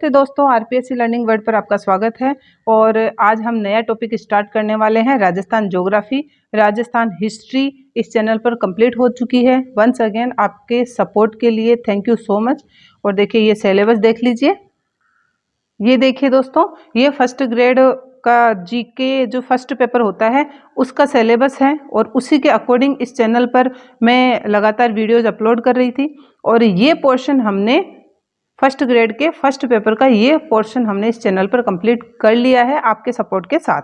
तो दोस्तों RPSC learning world पर आपका स्वागत है। और आज हम नया टॉपिक स्टार्ट करने वाले हैं। राजस्थान ज्योग्राफी, राजस्थान हिस्ट्री इस चैनल पर कंप्लीट हो चुकी है। वंस अगेन आपके सपोर्ट के लिए थैंक यू सो मच। और देखिए ये सिलेबस देख लीजिए। ये देखिए दोस्तों, ये फर्स्ट ग्रेड का जीके जो फर्स्ट पेपर होता है उसका सिलेबस है और उसी के अकॉर्डिंग इस चैनल पर मैं लगातार वीडियोज अपलोड कर रही थी। और ये पोर्शन हमने फर्स्ट ग्रेड के फर्स्ट पेपर का ये पोर्शन हमने इस चैनल पर कंप्लीट कर लिया है आपके सपोर्ट के साथ।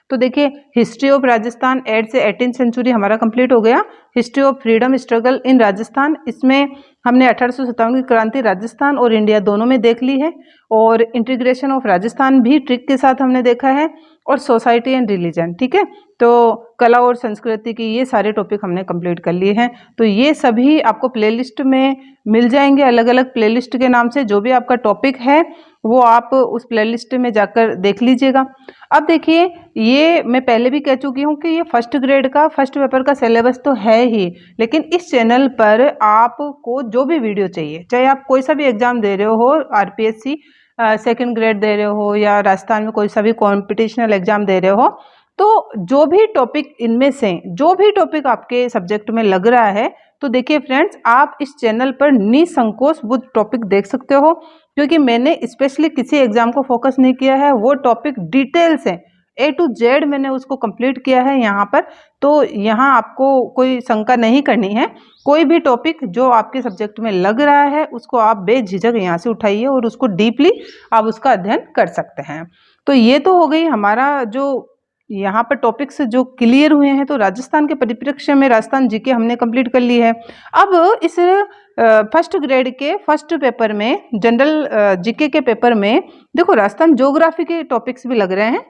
तो देखिए, हिस्ट्री ऑफ राजस्थान 8 से 18 सेंचुरी हमारा कंप्लीट हो गया। History of freedom struggle in Rajasthan, इसमें हमने 1857 की क्रांति राजस्थान और इंडिया दोनों में देख ली है। और इंटीग्रेशन ऑफ राजस्थान भी ट्रिक के साथ हमने देखा है। और सोसाइटी एंड रिलीजन, ठीक है। तो कला और संस्कृति की ये सारे टॉपिक हमने कंप्लीट कर लिए हैं। तो ये सभी आपको प्लेलिस्ट में मिल जाएंगे, अलग अलग प्लेलिस्ट के नाम से। जो भी आपका टॉपिक है वो आप उस प्लेलिस्ट में जाकर देख लीजिएगा। अब देखिए, ये मैं पहले भी कह चुकी हूँ कि ये फर्स्ट ग्रेड का फर्स्ट पेपर का सिलेबस तो है ही, लेकिन इस चैनल पर आपको जो भी वीडियो चाहिए, चाहे आप कोई सा भी एग्जाम दे रहे हो, आरपीएससी सेकंड ग्रेड दे रहे हो या राजस्थान में कोई सा भी कॉम्पिटिशनल एग्जाम दे रहे हो, तो जो भी टॉपिक इनमें से जो भी टॉपिक आपके सब्जेक्ट में लग रहा है, तो देखिए फ्रेंड्स, आप इस चैनल पर निसंकोच वो टॉपिक देख सकते हो। क्योंकि मैंने स्पेशली किसी एग्जाम को फोकस नहीं किया है, वो टॉपिक डिटेल से A to Z मैंने उसको कंप्लीट किया है यहाँ पर। तो यहाँ आपको कोई शंका नहीं करनी है। कोई भी टॉपिक जो आपके सब्जेक्ट में लग रहा है उसको आप बेझिझक यहाँ से उठाइए और उसको डीपली आप उसका अध्ययन कर सकते हैं। तो ये तो हो गई हमारा जो यहाँ पर टॉपिक्स जो क्लियर हुए हैं। तो राजस्थान के परिप्रेक्ष्य में राजस्थान जीके हमने कंप्लीट कर ली है। अब इस फर्स्ट ग्रेड के फर्स्ट पेपर में, जनरल जीके के पेपर में देखो राजस्थान ज्योग्राफी के टॉपिक्स भी लग रहे हैं।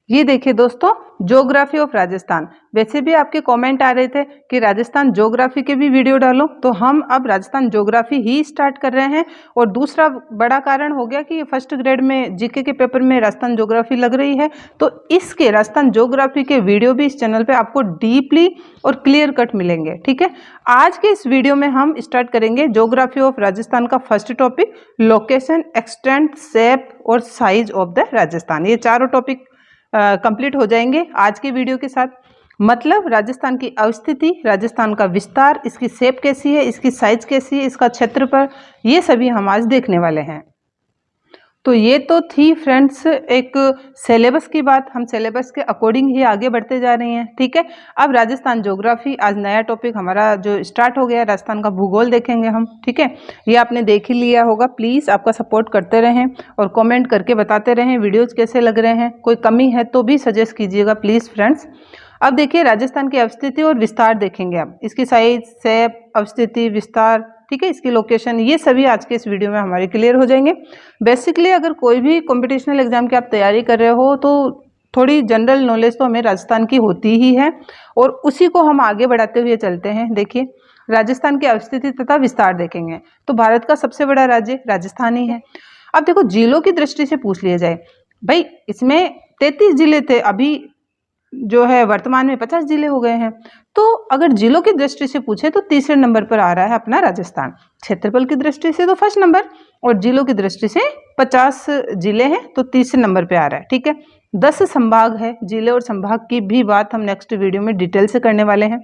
ये देखिए दोस्तों, ज्योग्राफी ऑफ राजस्थान। वैसे भी आपके कमेंट आ रहे थे कि राजस्थान ज्योग्राफी के भी वीडियो डालो, तो हम अब राजस्थान ज्योग्राफी ही स्टार्ट कर रहे हैं। और दूसरा बड़ा कारण हो गया कि ये फर्स्ट ग्रेड में जीके के पेपर में राजस्थान ज्योग्राफी लग रही है, तो इसके राजस्थान ज्योग्राफी के वीडियो भी इस चैनल पे आपको डीपली और क्लियर कट मिलेंगे, ठीक है। आज के इस वीडियो में हम स्टार्ट करेंगे ज्योग्राफी ऑफ राजस्थान का first topic, location, extent, shape और साइज ऑफ द राजस्थान। ये चारों टॉपिक कंप्लीट हो जाएंगे आज के वीडियो के साथ। मतलब राजस्थान की अवस्थिति, राजस्थान का विस्तार, इसकी शेप कैसी है, इसकी साइज कैसी है, इसका क्षेत्रफल, ये सभी हम आज देखने वाले हैं। तो ये तो थी फ्रेंड्स एक सिलेबस की बात। हम सिलेबस के अकॉर्डिंग ही आगे बढ़ते जा रहे हैं, ठीक है। अब राजस्थान ज्योग्राफी, आज नया टॉपिक हमारा जो स्टार्ट हो गया, राजस्थान का भूगोल देखेंगे हम, ठीक है। ये आपने देख ही लिया होगा। प्लीज़ आपका सपोर्ट करते रहें और कमेंट करके बताते रहें वीडियोज़ कैसे लग रहे हैं। कोई कमी है तो भी सजेस्ट कीजिएगा प्लीज़ फ्रेंड्स। अब देखिए, राजस्थान की अवस्थिति और विस्तार देखेंगे। अब इसकी साइज, शेप, अवस्थिति, विस्तार, ठीक है, इसकी लोकेशन, ये सभी आज के इस वीडियो में हमारे क्लियर हो जाएंगे। बेसिकली अगर कोई भी कॉम्पिटिशनल एग्जाम की आप तैयारी कर रहे हो तो थोड़ी जनरल नॉलेज तो हमें राजस्थान की होती ही है, और उसी को हम आगे बढ़ाते हुए चलते हैं। देखिए, राजस्थान की अवस्थिति तथा विस्तार देखेंगे। तो भारत का सबसे बड़ा राज्य राजस्थान ही है। अब देखो, जिलों की दृष्टि से पूछ लिया जाए, भाई इसमें 33 जिले थे, अभी जो है वर्तमान में 50 जिले हो गए हैं। तो अगर जिलों की दृष्टि से पूछे तो तीसरे नंबर पर आ रहा है अपना राजस्थान। क्षेत्रफल की दृष्टि से तो फर्स्ट नंबर, और जिलों की दृष्टि से 50 जिले हैं तो तीसरे नंबर पे आ रहा है, ठीक है। 10 संभाग है। जिले और संभाग की भी बात हम नेक्स्ट वीडियो में डिटेल से करने वाले हैं।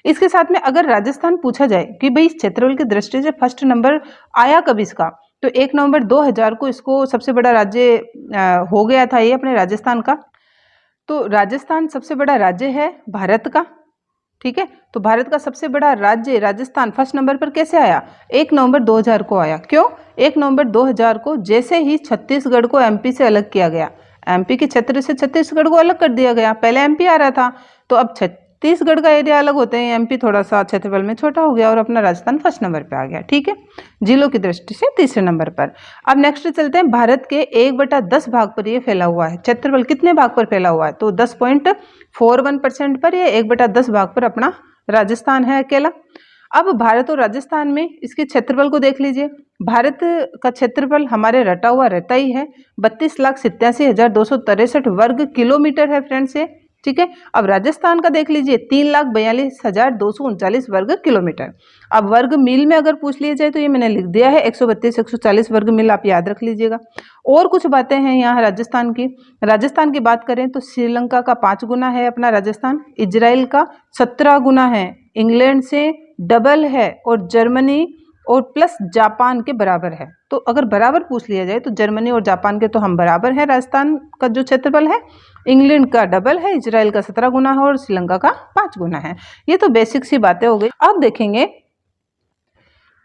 इसके साथ में अगर राजस्थान पूछा जाए कि भाई क्षेत्रफल की दृष्टि से फर्स्ट नंबर आया कब इसका, तो 1 नवंबर 2000 को इसको सबसे बड़ा राज्य हो गया था ये अपने राजस्थान का। तो राजस्थान सबसे बड़ा राज्य है भारत का, ठीक है। तो भारत का सबसे बड़ा राज्य राजस्थान फर्स्ट नंबर पर कैसे आया? 1 नवंबर 2000 को आया। क्यों? 1 नवंबर 2000 को जैसे ही छत्तीसगढ़ को एमपी से अलग किया गया, एमपी के क्षेत्र से छत्तीसगढ़ को अलग कर दिया गया। पहले एमपी आ रहा था, तो अब छत्तीसगढ़ का एरिया अलग होते हैं, एमपी थोड़ा सा क्षेत्रफल में छोटा हो गया और अपना राजस्थान फर्स्ट नंबर पे आ गया, ठीक है। जिलों की दृष्टि से तीसरे नंबर पर। अब नेक्स्ट चलते हैं, भारत के 1/10 भाग पर ये फैला हुआ है। क्षेत्रफल कितने भाग पर फैला हुआ है? तो 10.41% पर, ये 1/10 भाग पर अपना राजस्थान है अकेला। अब भारत और राजस्थान में इसके क्षेत्रफल को देख लीजिए। भारत का क्षेत्रफल हमारे रटा हुआ रहता ही है, 32,87,263 वर्ग किलोमीटर है फ्रेंड्स। ठीक है। अब राजस्थान का देख लीजिए 3,42,239 वर्ग किलोमीटर। अब वर्ग मील में अगर पूछ लिया जाए तो ये मैंने लिख दिया है 132-140 वर्ग मील, आप याद रख लीजिएगा। और कुछ बातें हैं यहाँ राजस्थान की। राजस्थान की बात करें तो श्रीलंका का 5 गुना है अपना राजस्थान, इजराइल का 17 गुना है, इंग्लैंड से डबल है, और जर्मनी और प्लस जापान के बराबर है। तो अगर बराबर पूछ लिया जाए तो जर्मनी और जापान के तो हम बराबर है, राजस्थान का जो क्षेत्रफल है। इंग्लैंड का डबल है, इजराइल का 17 गुना है और श्रीलंका का 5 गुना है। ये तो बेसिक सी बातें हो गई। अब देखेंगे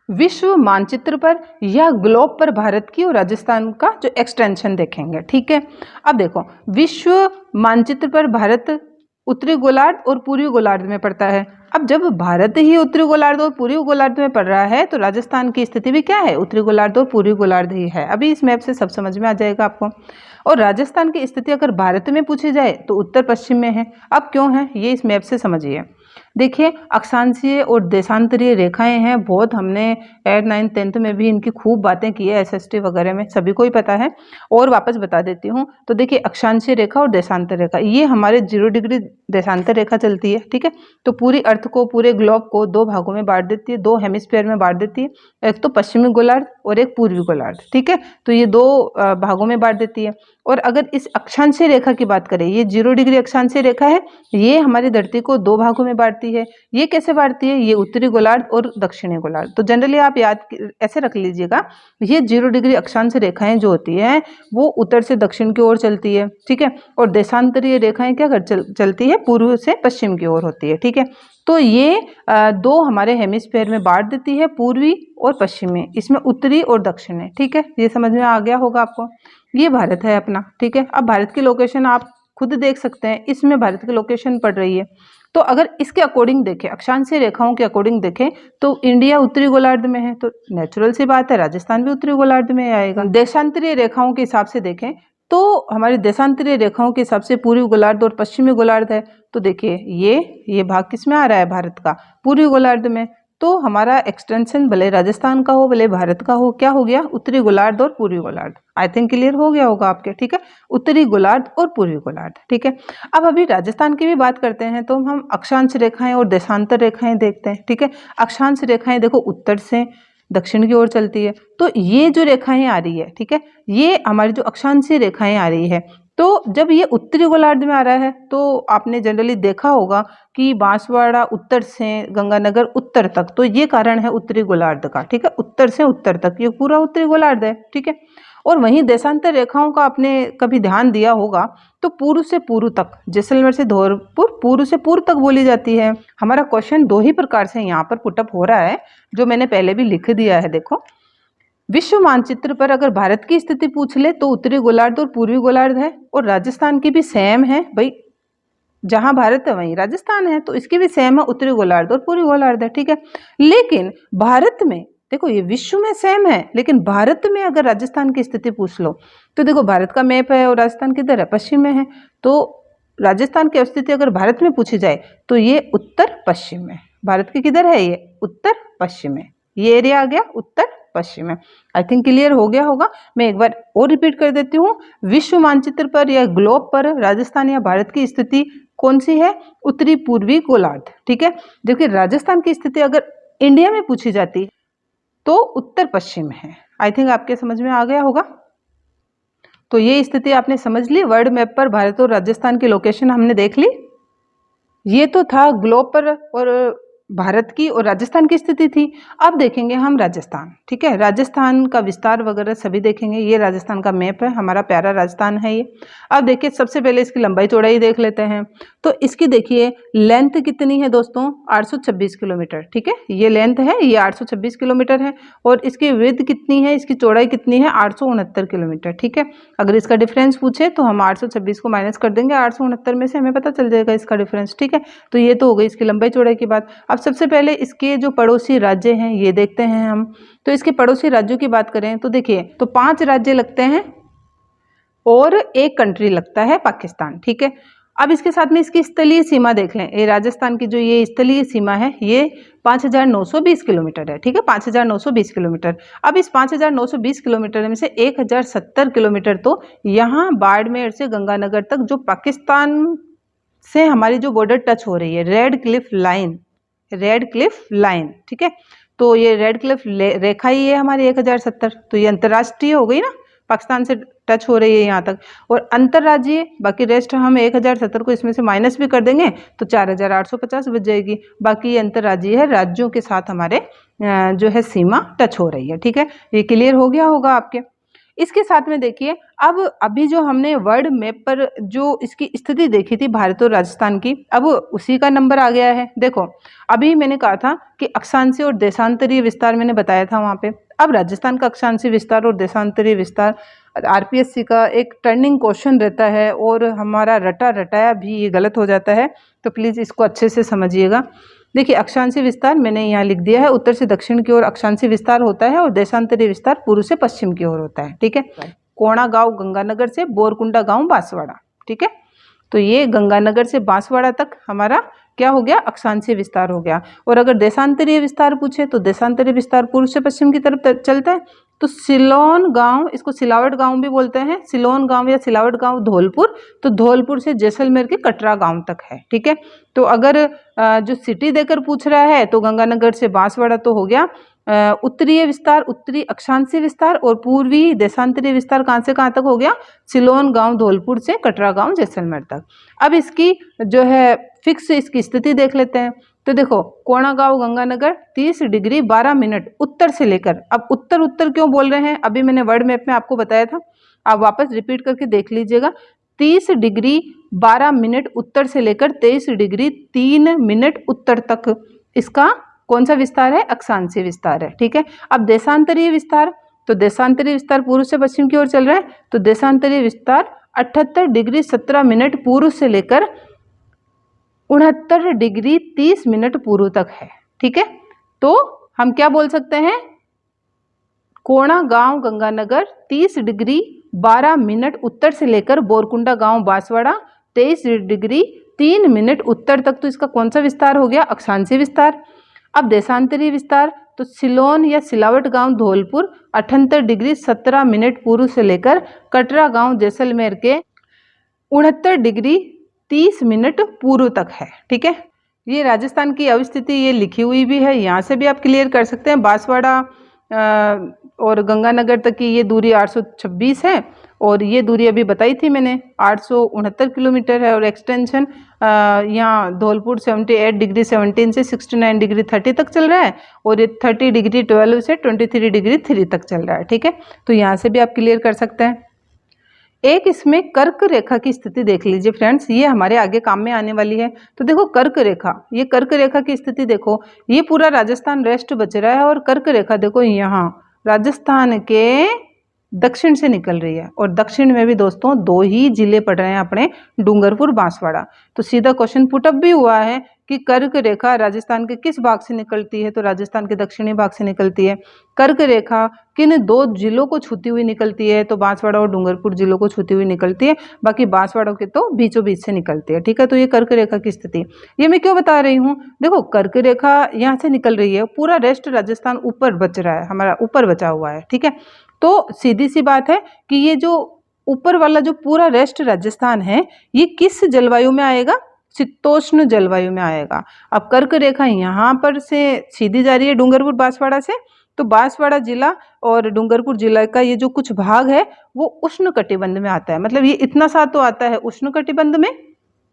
विश्व मानचित्र पर या ग्लोब पर भारत की और राजस्थान का जो एक्सटेंशन देखेंगे, ठीक है। अब देखो विश्व मानचित्र पर भारत उत्तरी गोलार्ध और पूर्वी गोलार्ध में पड़ता है। अब जब भारत ही उत्तरी गोलार्ध और पूर्वी गोलार्ध में पड़ रहा है तो राजस्थान की स्थिति भी क्या है, उत्तरी गोलार्ध और पूर्वी गोलार्ध ही है। अभी इस मैप से सब समझ में आ जाएगा आपको। और राजस्थान की स्थिति अगर भारत में पूछी जाए तो उत्तर पश्चिम में है। अब क्यों है ये इस मैप से समझिए। देखिए अक्षांशीय और देशांतरीय रेखाएं हैं, बहुत हमने 8, 9, 10th में भी इनकी खूब बातें की है, SST वगैरह में सभी को ही पता है। और वापस बता देती हूँ। तो देखिए अक्षांशीय रेखा और देशांतर रेखा, ये हमारे 0 डिग्री देशांतर रेखा चलती है, ठीक है। तो पूरी अर्थ को, पूरे ग्लोब को 2 भागों में बांट देती है, 2 हेमिस्फीयर में बांट देती है, एक तो पश्चिमी गोलार्ध और एक पूर्वी गोलार्ध, ठीक है। तो ये 2 भागों में बांट देती है। और अगर इस अक्षांशीय रेखा की बात करें, ये 0 डिग्री अक्षांशीय रेखा है, ये हमारी धरती को 2 भागों में बांटती है। ये कैसे बांटती है, ये उत्तरी गोलार्ध और दक्षिणी गोलार्ध। तो जनरली आप याद ऐसे रख लीजिएगा, ये 0 डिग्री अक्षांश रेखाएं जो होती है वो उत्तर से दक्षिण की ओर चलती है, ठीक है। और देशांतरीय रेखाएं क्या चलती है, पूर्व से पश्चिम की ओर होती है, ठीक है। तो ये 2 हमारे हेमिस्फीयर में बांट देती है, पूर्वी और पश्चिमी, इसमें उत्तरी और दक्षिण है, ठीक है। ये समझ में आ गया होगा आपको। ये भारत है अपना, ठीक है। अब भारत की लोकेशन आप खुद देख सकते हैं, इसमें भारत की लोकेशन पड़ रही है। तो अगर इसके अकॉर्डिंग देखें, अक्षांशीय रेखाओं के अकॉर्डिंग देखें तो इंडिया उत्तरी गोलार्ध में है, तो नेचुरल सी बात है राजस्थान भी उत्तरी गोलार्ध में आएगा। देशांतरीय रेखाओं के हिसाब से देखें तो हमारी देशांतरीय रेखाओं के हिसाब से पूर्वी गोलार्ध और पश्चिमी गोलार्ध है। तो देखिए ये भाग किस में आ रहा है, भारत का पूर्वी गोलार्ध में। तो हमारा एक्सटेंशन भले राजस्थान का हो भले भारत का हो, क्या हो गया, उत्तरी गोलार्ध और पूर्वी गोलार्ध। आई थिंक क्लियर हो गया होगा आपके, ठीक है। उत्तरी गोलार्ध और पूर्वी गोलार्ध, ठीक है। अब अभी राजस्थान की भी बात करते हैं तो हम अक्षांश रेखाएं और देशांतर रेखाएं देखते हैं, ठीक है। अक्षांश रेखाएं देखो उत्तर से दक्षिण की ओर चलती है, तो ये जो रेखाएं आ रही है, ठीक है, ये हमारी जो अक्षांशीय रेखाएं आ रही है। तो जब ये उत्तरी गोलार्ध में आ रहा है तो आपने जनरली देखा होगा कि बांसवाड़ा उत्तर से गंगानगर उत्तर तक, तो ये कारण है उत्तरी गोलार्ध का, ठीक है। उत्तर से उत्तर तक ये पूरा उत्तरी गोलार्ध है, ठीक है। और वहीं देशांतर रेखाओं का आपने कभी ध्यान दिया होगा तो पूर्व से पूर्व तक, जैसलमेर से धौलपुर पूर्व से पूर्व तक बोली जाती है। हमारा क्वेश्चन 2 ही प्रकार से यहाँ पर पुटअप हो रहा है, जो मैंने पहले भी लिख दिया है। देखो विश्व मानचित्र पर अगर भारत की स्थिति पूछ ले तो उत्तरी गोलार्ध और पूर्वी गोलार्ध है, और राजस्थान की भी सेम है भाई, जहां भारत है वहीं राजस्थान है, तो इसकी भी सेम है, उत्तरी गोलार्ध और पूर्वी गोलार्ध है, ठीक है। लेकिन भारत में देखो ये विश्व में सेम है, लेकिन भारत में अगर राजस्थान की स्थिति पूछ लो तो देखो भारत का मैप है और राजस्थान किधर है, पश्चिम में है। तो राजस्थान की स्थिति अगर भारत में पूछी जाए तो ये उत्तर पश्चिम में, भारत के किधर है, ये उत्तर पश्चिम में, ये एरिया आ गया उत्तर पश्चिम में। आई थिंक क्लियर हो गया होगा। मैं एक बार और रिपीट कर देती हूँ, विश्व मानचित्र पर या ग्लोब पर राजस्थान या भारत की स्थिति कौन सी है, उत्तरी पूर्वी गोलार्ध, ठीक है। देखिए राजस्थान की स्थिति अगर इंडिया में पूछी जाती तो उत्तर पश्चिम है। आई थिंक आपके समझ में आ गया होगा। तो ये स्थिति आपने समझ ली, वर्ल्ड मैप पर भारत और राजस्थान की लोकेशन हमने देख ली। ये तो था ग्लोब पर और भारत की और राजस्थान की स्थिति थी। अब देखेंगे हम राजस्थान, ठीक है। राजस्थान का विस्तार वगैरह सभी देखेंगे। ये राजस्थान का मैप है, हमारा प्यारा राजस्थान है ये। अब देखिए सबसे पहले इसकी लंबाई चौड़ाई देख लेते हैं। तो इसकी देखिए लेंथ कितनी है दोस्तों, 826 किलोमीटर, ठीक है। ये लेंथ है, ये 826 किलोमीटर है। और इसकी विड्थ कितनी है, इसकी चौड़ाई कितनी है, 869 किलोमीटर, ठीक है। अगर इसका डिफरेंस पूछे तो हम 826 को माइनस कर देंगे 869 में से, हमें पता चल जाएगा इसका डिफरेंस, ठीक है। तो ये तो हो गई इसकी लंबाई चौड़ाई की बात। अब सबसे पहले इसके जो पड़ोसी राज्य हैं ये देखते हैं हम। तो इसके पड़ोसी राज्यों की बात करें तो देखिए, तो 5 राज्य लगते हैं और एक कंट्री लगता है पाकिस्तान, ठीक है। अब इसके साथ में इसकी स्थलीय सीमा देख लें। ये राजस्थान की जो ये स्थलीय सीमा है ये 5920 किलोमीटर है, ठीक है, 5920 किलोमीटर। अब इस 5920 किलोमीटर में से 1070 किलोमीटर तो यहाँ बाड़मेर से गंगानगर तक जो पाकिस्तान से हमारी जो बॉर्डर टच हो रही है, red Cliff line, red Cliff line, ठीक है। तो ये रेड क्लिफ रेखा ही है हमारी 1070, तो ये अंतर्राष्ट्रीय हो गई ना, पाकिस्तान से टच हो रही है यहाँ तक। और अंतर्राज्यीय, बाकी रेस्ट हम 1070 को इसमें से माइनस भी कर देंगे तो 4850 बच जाएगी। बाकी ये अंतर्राज्यीय है, राज्यों के साथ हमारे जो है सीमा टच हो रही है, ठीक है। ये क्लियर हो गया होगा आपके। इसके साथ में देखिए, अब अभी जो हमने वर्ल्ड मैप पर जो इसकी स्थिति देखी थी भारत और राजस्थान की, अब उसी का नंबर आ गया है। देखो, अभी मैंने कहा था कि अक्षांशीय और देशांतरीय विस्तार मैंने बताया था वहाँ पे। अब राजस्थान का अक्षांशीय विस्तार और देशांतरीय विस्तार आरपीएससी का एक टर्निंग क्वेश्चन रहता है, और हमारा रटा रटाया भी ये गलत हो जाता है, तो प्लीज़ इसको अच्छे से समझिएगा। देखिए, अक्षांशीय विस्तार मैंने यहाँ लिख दिया है, उत्तर से दक्षिण की ओर अक्षांशीय विस्तार होता है, और देशांतरीय विस्तार पूर्व से पश्चिम की ओर होता है, ठीक है। कोणा गांव गंगानगर से बोरकुंडा गांव बांसवाड़ा, ठीक है। तो ये गंगानगर से बांसवाड़ा तक हमारा क्या हो गया, अक्षांशीय विस्तार हो गया। और अगर देशांतरीय विस्तार पूछे तो देशांतरीय विस्तार पूर्व से पश्चिम की तरफ चलता है। तो सिलोन गांव, इसको सिलावट गांव भी बोलते हैं, सिलोन गांव या सिलावट गांव धौलपुर, तो धौलपुर से जैसलमेर के कटरा गांव तक है, ठीक है। तो अगर जो सिटी देकर पूछ रहा है तो गंगानगर से बांसवाड़ा तो हो गया उत्तरीय विस्तार, उत्तरी अक्षांशीय विस्तार, और पूर्वी देशांतरीय विस्तार कहाँ से कहाँ तक हो गया, सिलोन गांव धौलपुर से कटरा गांव जैसलमेर तक। अब इसकी जो है फिक्स इसकी स्थिति देख लेते हैं। तो देखो, कोणा गांव गंगानगर 30 डिग्री 12 मिनट उत्तर से लेकर, अब उत्तर उत्तर क्यों बोल रहे हैं, अभी मैंने वर्ल्ड मैप में आपको बताया था, आप वापस रिपीट करके देख लीजिएगा। 30 डिग्री 12 मिनट उत्तर से लेकर 23 डिग्री 3 मिनट उत्तर तक इसका कौन सा विस्तार है, अक्षांशीय विस्तार है, ठीक है। अब देशांतरीय विस्तार, तो देशांतरीय विस्तार पूर्व से पश्चिम की ओर चल रहा है, तो देशांतरीय विस्तार 78 डिग्री 17 मिनट पूर्व से लेकर 69 डिग्री 30 मिनट पूर्व तक है, ठीक है। तो हम क्या बोल सकते हैं, कोणा गांव गंगानगर 30 डिग्री 12 मिनट उत्तर से लेकर बोरकुंडा गांव बांसवाड़ा 23 डिग्री 3 मिनट उत्तर तक, तो इसका कौन सा विस्तार हो गया, अक्षांशीय विस्तार। अब देशांतरीय विस्तार, तो सिलोन या सिलावट गांव धौलपुर 78 डिग्री 17 मिनट पूर्व से लेकर कटरा गांव जैसलमेर के 69 डिग्री 30 मिनट पूर्व तक है, ठीक है। ये राजस्थान की अवस्थिति ये लिखी हुई भी है, यहाँ से भी आप क्लियर कर सकते हैं। बांसवाड़ा और गंगानगर तक की ये दूरी 826 है, और ये दूरी अभी बताई थी मैंने 869 किलोमीटर है, और एक्सटेंशन यहाँ धौलपुर 78 डिग्री 17 से 69 डिग्री 30 तक चल रहा है, और ये 30 डिग्री 12 से 23 डिग्री 3 तक चल रहा है, ठीक है। तो यहाँ से भी आप क्लियर कर सकते हैं। एक इसमें कर्क रेखा की स्थिति देख लीजिए फ्रेंड्स, ये हमारे आगे काम में आने वाली है। तो देखो, कर्क रेखा, ये कर्क रेखा की स्थिति देखो, ये पूरा राजस्थान रेस्ट बच रहा है, और कर्क रेखा देखो यहाँ राजस्थान के दक्षिण से निकल रही है, और दक्षिण में भी दोस्तों 2 ही जिले पड़ रहे हैं अपने, डूंगरपुर बांसवाड़ा। तो सीधा क्वेश्चन पुटअप भी हुआ है कि कर्क रेखा राजस्थान के किस भाग से निकलती है, तो राजस्थान के दक्षिणी भाग से निकलती है। कर्क रेखा किन 2 जिलों को छूती हुई निकलती है, तो बांसवाड़ा और डूंगरपुर जिलों को छूती हुई निकलती है, बाकी बांसवाड़ा के तो बीचों बीच से निकलती है, ठीक है। तो ये कर्क रेखा की स्थिति, ये मैं क्यों बता रही हूँ, देखो कर्क रेखा यहाँ से निकल रही है, पूरा रेस्ट राजस्थान ऊपर बच रहा है, हमारा ऊपर बचा हुआ है, ठीक है। तो सीधी सी बात है कि ये जो ऊपर वाला जो पूरा रेस्ट राजस्थान है, ये किस जलवायु में आएगा, शीतोष्ण जलवायु में आएगा। अब कर्क रेखा यहाँ पर से सीधी जा रही है डूंगरपुर बांसवाड़ा से, तो बांसवाड़ा जिला और डूंगरपुर जिला का ये जो कुछ भाग है वो उष्ण कटिबंध में आता है, मतलब ये इतना सा तो आता है उष्ण कटिबंध में,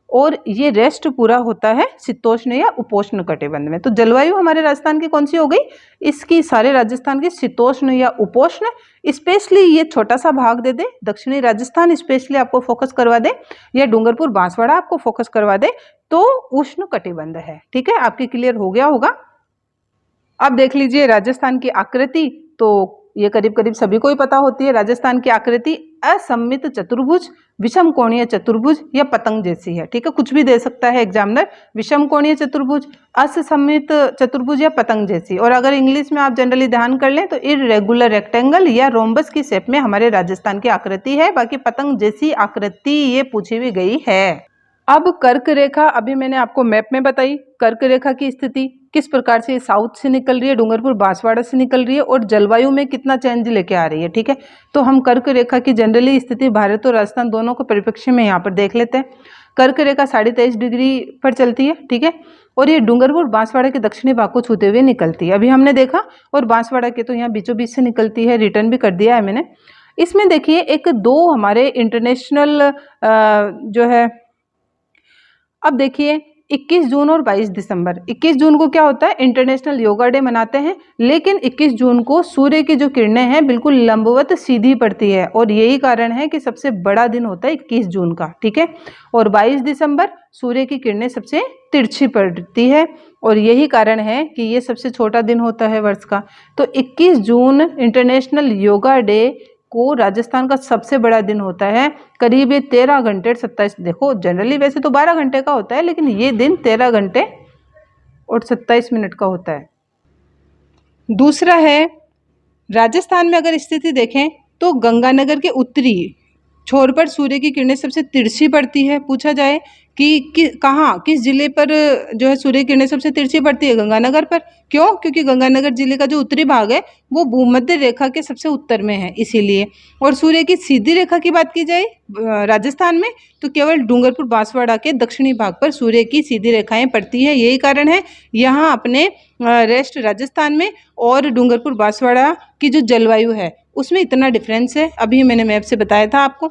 और ये रेस्ट पूरा होता है शीतोष्ण या उपोष्ण कटिबंध में। तो जलवायु हमारे राजस्थान की कौन सी हो गई, इसकी सारे राजस्थान की शीतोष्ण या उपोष्ण। स्पेशली ये छोटा सा भाग दे दे, दक्षिणी राजस्थान स्पेशली आपको फोकस करवा दे, या डूंगरपुर बांसवाड़ा आपको फोकस करवा दे, तो उष्ण कटिबंध है, ठीक है। आपकी क्लियर हो गया होगा। अब देख लीजिए राजस्थान की आकृति, तो ये करीब करीब सभी को ही पता होती है। राजस्थान की आकृति असममित चतुर्भुज, विषम कोणीय चतुर्भुज या पतंग जैसी है, ठीक है। कुछ भी दे सकता है एग्जामिनर, विषम कोणीय चतुर्भुज, असममित चतुर्भुज या पतंग जैसी। और अगर इंग्लिश में आप जनरली ध्यान कर लें तो इररेगुलर रेक्टेंगल या रोम्बस की शेप में हमारे राजस्थान की आकृति है, बाकी पतंग जैसी आकृति ये पूछी भी गई है। अब कर्क रेखा, अभी मैंने आपको मैप में बताई कर्क रेखा की स्थिति किस प्रकार से साउथ से निकल रही है, डूंगरपुर बांसवाड़ा से निकल रही है, और जलवायु में कितना चेंज लेके आ रही है, ठीक है। तो हम कर्क रेखा की जनरली स्थिति भारत और राजस्थान दोनों को परिप्रेक्ष्य में यहाँ पर देख लेते हैं। कर्क रेखा 23.5 डिग्री पर चलती है, ठीक है। और ये डूंगरपुर बांसवाड़ा के दक्षिणी भाग को छूते हुए निकलती है, अभी हमने देखा। और बांसवाड़ा के तो यहाँ बीचों बीच से निकलती है, रिटर्न भी कर दिया है मैंने। इसमें देखिए एक दो हमारे इंटरनेशनल जो है, अब देखिए 21 जून और 22 दिसंबर। 21 जून को क्या होता है, इंटरनेशनल योगा डे मनाते हैं, लेकिन 21 जून को सूर्य की जो किरणें हैं बिल्कुल लंबवत सीधी पड़ती है, और यही कारण है कि सबसे बड़ा दिन होता है 21 जून का, ठीक है। और 22 दिसंबर सूर्य की किरणें सबसे तिरछी पड़ती है, और यही कारण है कि ये सबसे छोटा दिन होता है वर्ष का। तो 21 जून इंटरनेशनल योगा डे को राजस्थान का सबसे बड़ा दिन होता है। करीब ये 13 घंटे और 27, देखो जनरली वैसे तो 12 घंटे का होता है, लेकिन ये दिन 13 घंटे और 27 मिनट का होता है। दूसरा है, राजस्थान में अगर स्थिति देखें तो गंगानगर के उत्तरी छोर पर सूर्य की किरणें सबसे तिरछी पड़ती है। पूछा जाए कि कहाँ, किस जिले पर जो है सूर्य की किरणें सबसे तिरछी पड़ती है, गंगानगर पर। क्यों? क्योंकि गंगानगर जिले का जो उत्तरी भाग है वो भूमध्य रेखा के सबसे उत्तर में है, इसीलिए। और सूर्य की सीधी रेखा की बात की जाए राजस्थान में, तो केवल डूंगरपुर बांसवाड़ा के दक्षिणी भाग पर सूर्य की सीधी रेखाएं पड़ती है। यही कारण है यहाँ अपने रेस्ट राजस्थान में और डूंगरपुर बांसवाड़ा की जो जलवायु है उसमें इतना डिफरेंस है, अभी मैंने मैप से बताया था आपको।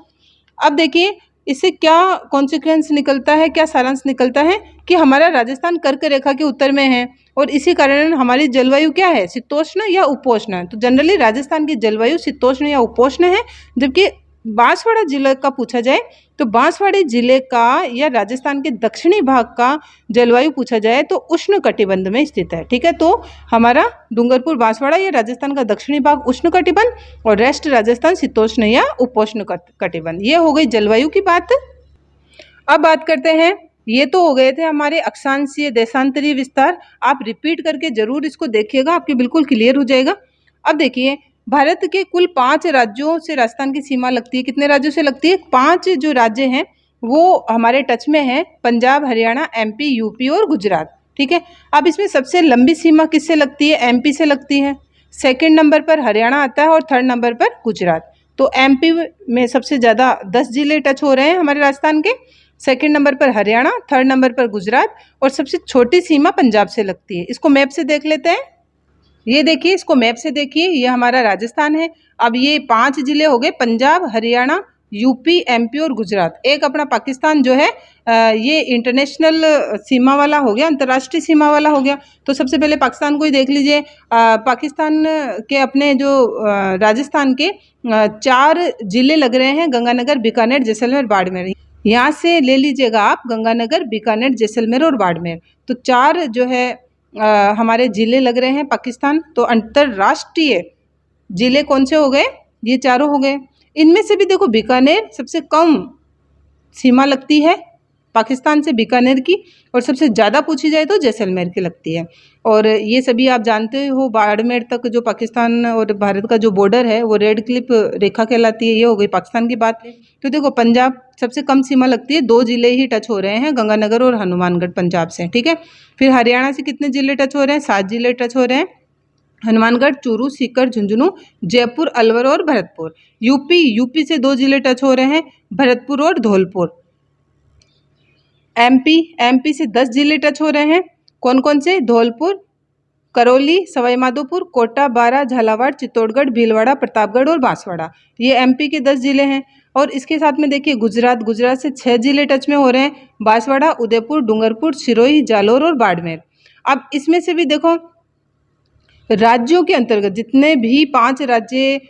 अब देखिए इससे क्या कॉन्सिक्वेंस निकलता है, क्या सारांश निकलता है कि हमारा राजस्थान कर्क रेखा के उत्तर में है, और इसी कारण हमारी जलवायु क्या है, शीतोष्ण या उपोष्ण। तो जनरली राजस्थान की जलवायु शीतोष्ण या उपोष्ण है। जबकि बांसवाड़ा जिले का पूछा जाए तो बांसवाड़ा जिले का या राजस्थान के दक्षिणी भाग का जलवायु पूछा जाए तो उष्ण कटिबंध में स्थित है, ठीक है। तो हमारा डूंगरपुर बांसवाड़ा या राजस्थान का दक्षिणी भाग उष्ण कटिबंध, और रेस्ट राजस्थान शीतोष्ण या उपोष्ण कटिबंध। ये हो गई जलवायु की बात। अब बात करते हैं, ये तो हो गए थे हमारे अक्षांशीय देशांतरीय विस्तार। आप रिपीट करके जरूर इसको देखिएगा, आपके बिल्कुल क्लियर हो जाएगा। अब देखिए, भारत के कुल 5 राज्यों से राजस्थान की सीमा लगती है। कितने राज्यों से लगती है? 5 जो राज्य हैं वो हमारे टच में हैं, पंजाब, हरियाणा, एमपी, यूपी और गुजरात, ठीक है। अब इसमें सबसे लंबी सीमा किससे लगती है? एमपी से लगती है। सेकंड नंबर पर हरियाणा आता है और थर्ड नंबर पर गुजरात। तो एमपी में सबसे ज़्यादा 10 जिले टच हो रहे हैं हमारे राजस्थान के, सेकंड नंबर पर हरियाणा, थर्ड नंबर पर गुजरात, और सबसे छोटी सीमा पंजाब से लगती है। इसको मैप से देख लेते हैं। ये देखिए, इसको मैप से देखिए, ये हमारा राजस्थान है। अब ये 5 जिले हो गए, पंजाब, हरियाणा, यूपी, एमपी और गुजरात। एक अपना पाकिस्तान जो है ये इंटरनेशनल सीमा वाला हो गया, अंतर्राष्ट्रीय सीमा वाला हो गया। तो सबसे पहले पाकिस्तान को ही देख लीजिए। पाकिस्तान के अपने जो राजस्थान के 4 जिले लग रहे हैं, गंगानगर, बीकानेर, जैसलमेर, बाड़मेर। यहाँ से ले लीजिएगा आप गंगानगर, बीकानेर, जैसलमेर और बाड़मेर। तो 4 जो है हमारे जिले लग रहे हैं पाकिस्तान। तो अंतर्राष्ट्रीय जिले कौन से हो गए? ये चारों हो गए। इनमें से भी देखो बीकानेर सबसे कम सीमा लगती है पाकिस्तान से, बीकानेर की, और सबसे ज़्यादा पूछी जाए तो जैसलमेर की लगती है। और ये सभी आप जानते हो, बाड़मेर तक जो पाकिस्तान और भारत का जो बॉर्डर है वो रेड क्लिफ रेखा कहलाती है। ये हो गई पाकिस्तान की बात। तो देखो पंजाब सबसे कम सीमा लगती है, 2 जिले ही टच हो रहे हैं, गंगानगर और हनुमानगढ़ पंजाब से, ठीक है। फिर हरियाणा से कितने जिले टच हो रहे हैं? 7 जिले टच हो रहे हैं, हनुमानगढ़, चूरू, सीकर, झुंझुनू, जयपुर, अलवर और भरतपुर। यूपी से 2 जिले टच हो रहे हैं, भरतपुर और धौलपुर। एमपी से 10 जिले टच हो रहे हैं, कौन कौन से? धौलपुर, करौली, सवाई माधोपुर, कोटा, बारा, झालावाड़, चित्तौड़गढ़, भीलवाड़ा, प्रतापगढ़ और बांसवाड़ा। ये एमपी के 10 जिले हैं। और इसके साथ में देखिए गुजरात से 6 जिले टच में हो रहे हैं, बांसवाड़ा, उदयपुर, डूंगरपुर, सिरोही, जालोर और बाड़मेर। अब इसमें से भी देखो राज्यों के अंतर्गत जितने भी 5 राज्य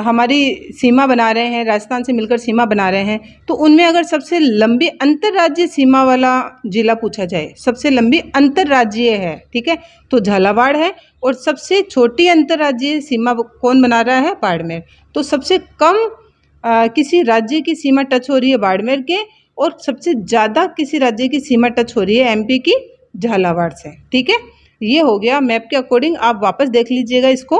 हमारी सीमा बना रहे हैं, राजस्थान से मिलकर सीमा बना रहे हैं, तो उनमें अगर सबसे लंबी अंतर्राज्यीय सीमा वाला जिला पूछा जाए, सबसे लंबी अंतर्राज्यीय है, ठीक है, तो झालावाड़ है। और सबसे छोटी अंतर्राज्यीय सीमा कौन बना रहा है? बाड़मेर। तो सबसे कम किसी राज्य की सीमा टच हो रही है बाड़मेर के, और सबसे ज़्यादा किसी राज्य की सीमा टच हो रही है एमपी की झालावाड़ से, ठीक है। ये हो गया मैप के अकॉर्डिंग, आप वापस देख लीजिएगा इसको।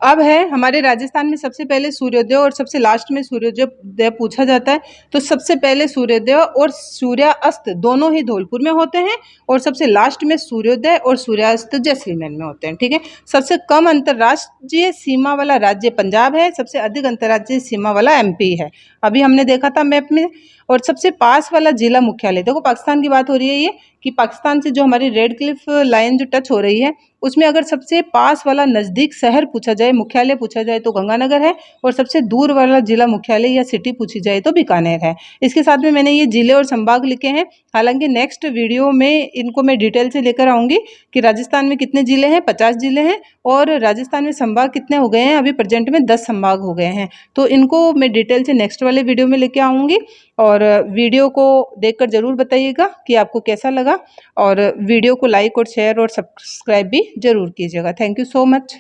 अब है हमारे राजस्थान में सबसे पहले सूर्योदय और सबसे लास्ट में सूर्योदय पूछा जाता है। तो सबसे पहले सूर्योदय और सूर्यास्त दोनों ही धौलपुर में होते हैं और सबसे लास्ट में सूर्योदय और सूर्यास्त जैसलमेर में होते हैं। ठीक है। सबसे कम अंतर्राष्ट्रीय सीमा वाला राज्य पंजाब है, सबसे अधिक अंतर्राष्ट्रीय सीमा वाला एमपी है। अभी हमने देखा था मैप में। और सबसे पास वाला जिला मुख्यालय, देखो पाकिस्तान की बात हो रही है ये, कि पाकिस्तान से जो हमारी रेड क्लिफ लाइन जो टच हो रही है, उसमें अगर सबसे पास वाला नज़दीक शहर पूछा जाए, मुख्यालय पूछा जाए तो गंगानगर है, और सबसे दूर वाला जिला मुख्यालय या सिटी पूछी जाए तो बीकानेर है। इसके साथ में मैंने ये जिले और संभाग लिखे हैं। हालांकि नेक्स्ट वीडियो में इनको मैं डिटेल से लेकर आऊँगी कि राजस्थान में कितने ज़िले हैं। 50 ज़िले हैं और राजस्थान में संभाग कितने हो गए हैं, अभी प्रेजेंट में 10 संभाग हो गए हैं। तो इनको मैं डिटेल से नेक्स्ट वाले वीडियो में लेके आऊँगी। और वीडियो को देखकर ज़रूर बताइएगा कि आपको कैसा लगा, और वीडियो को लाइक और शेयर और सब्सक्राइब भी ज़रूर कीजिएगा। Thank you so much.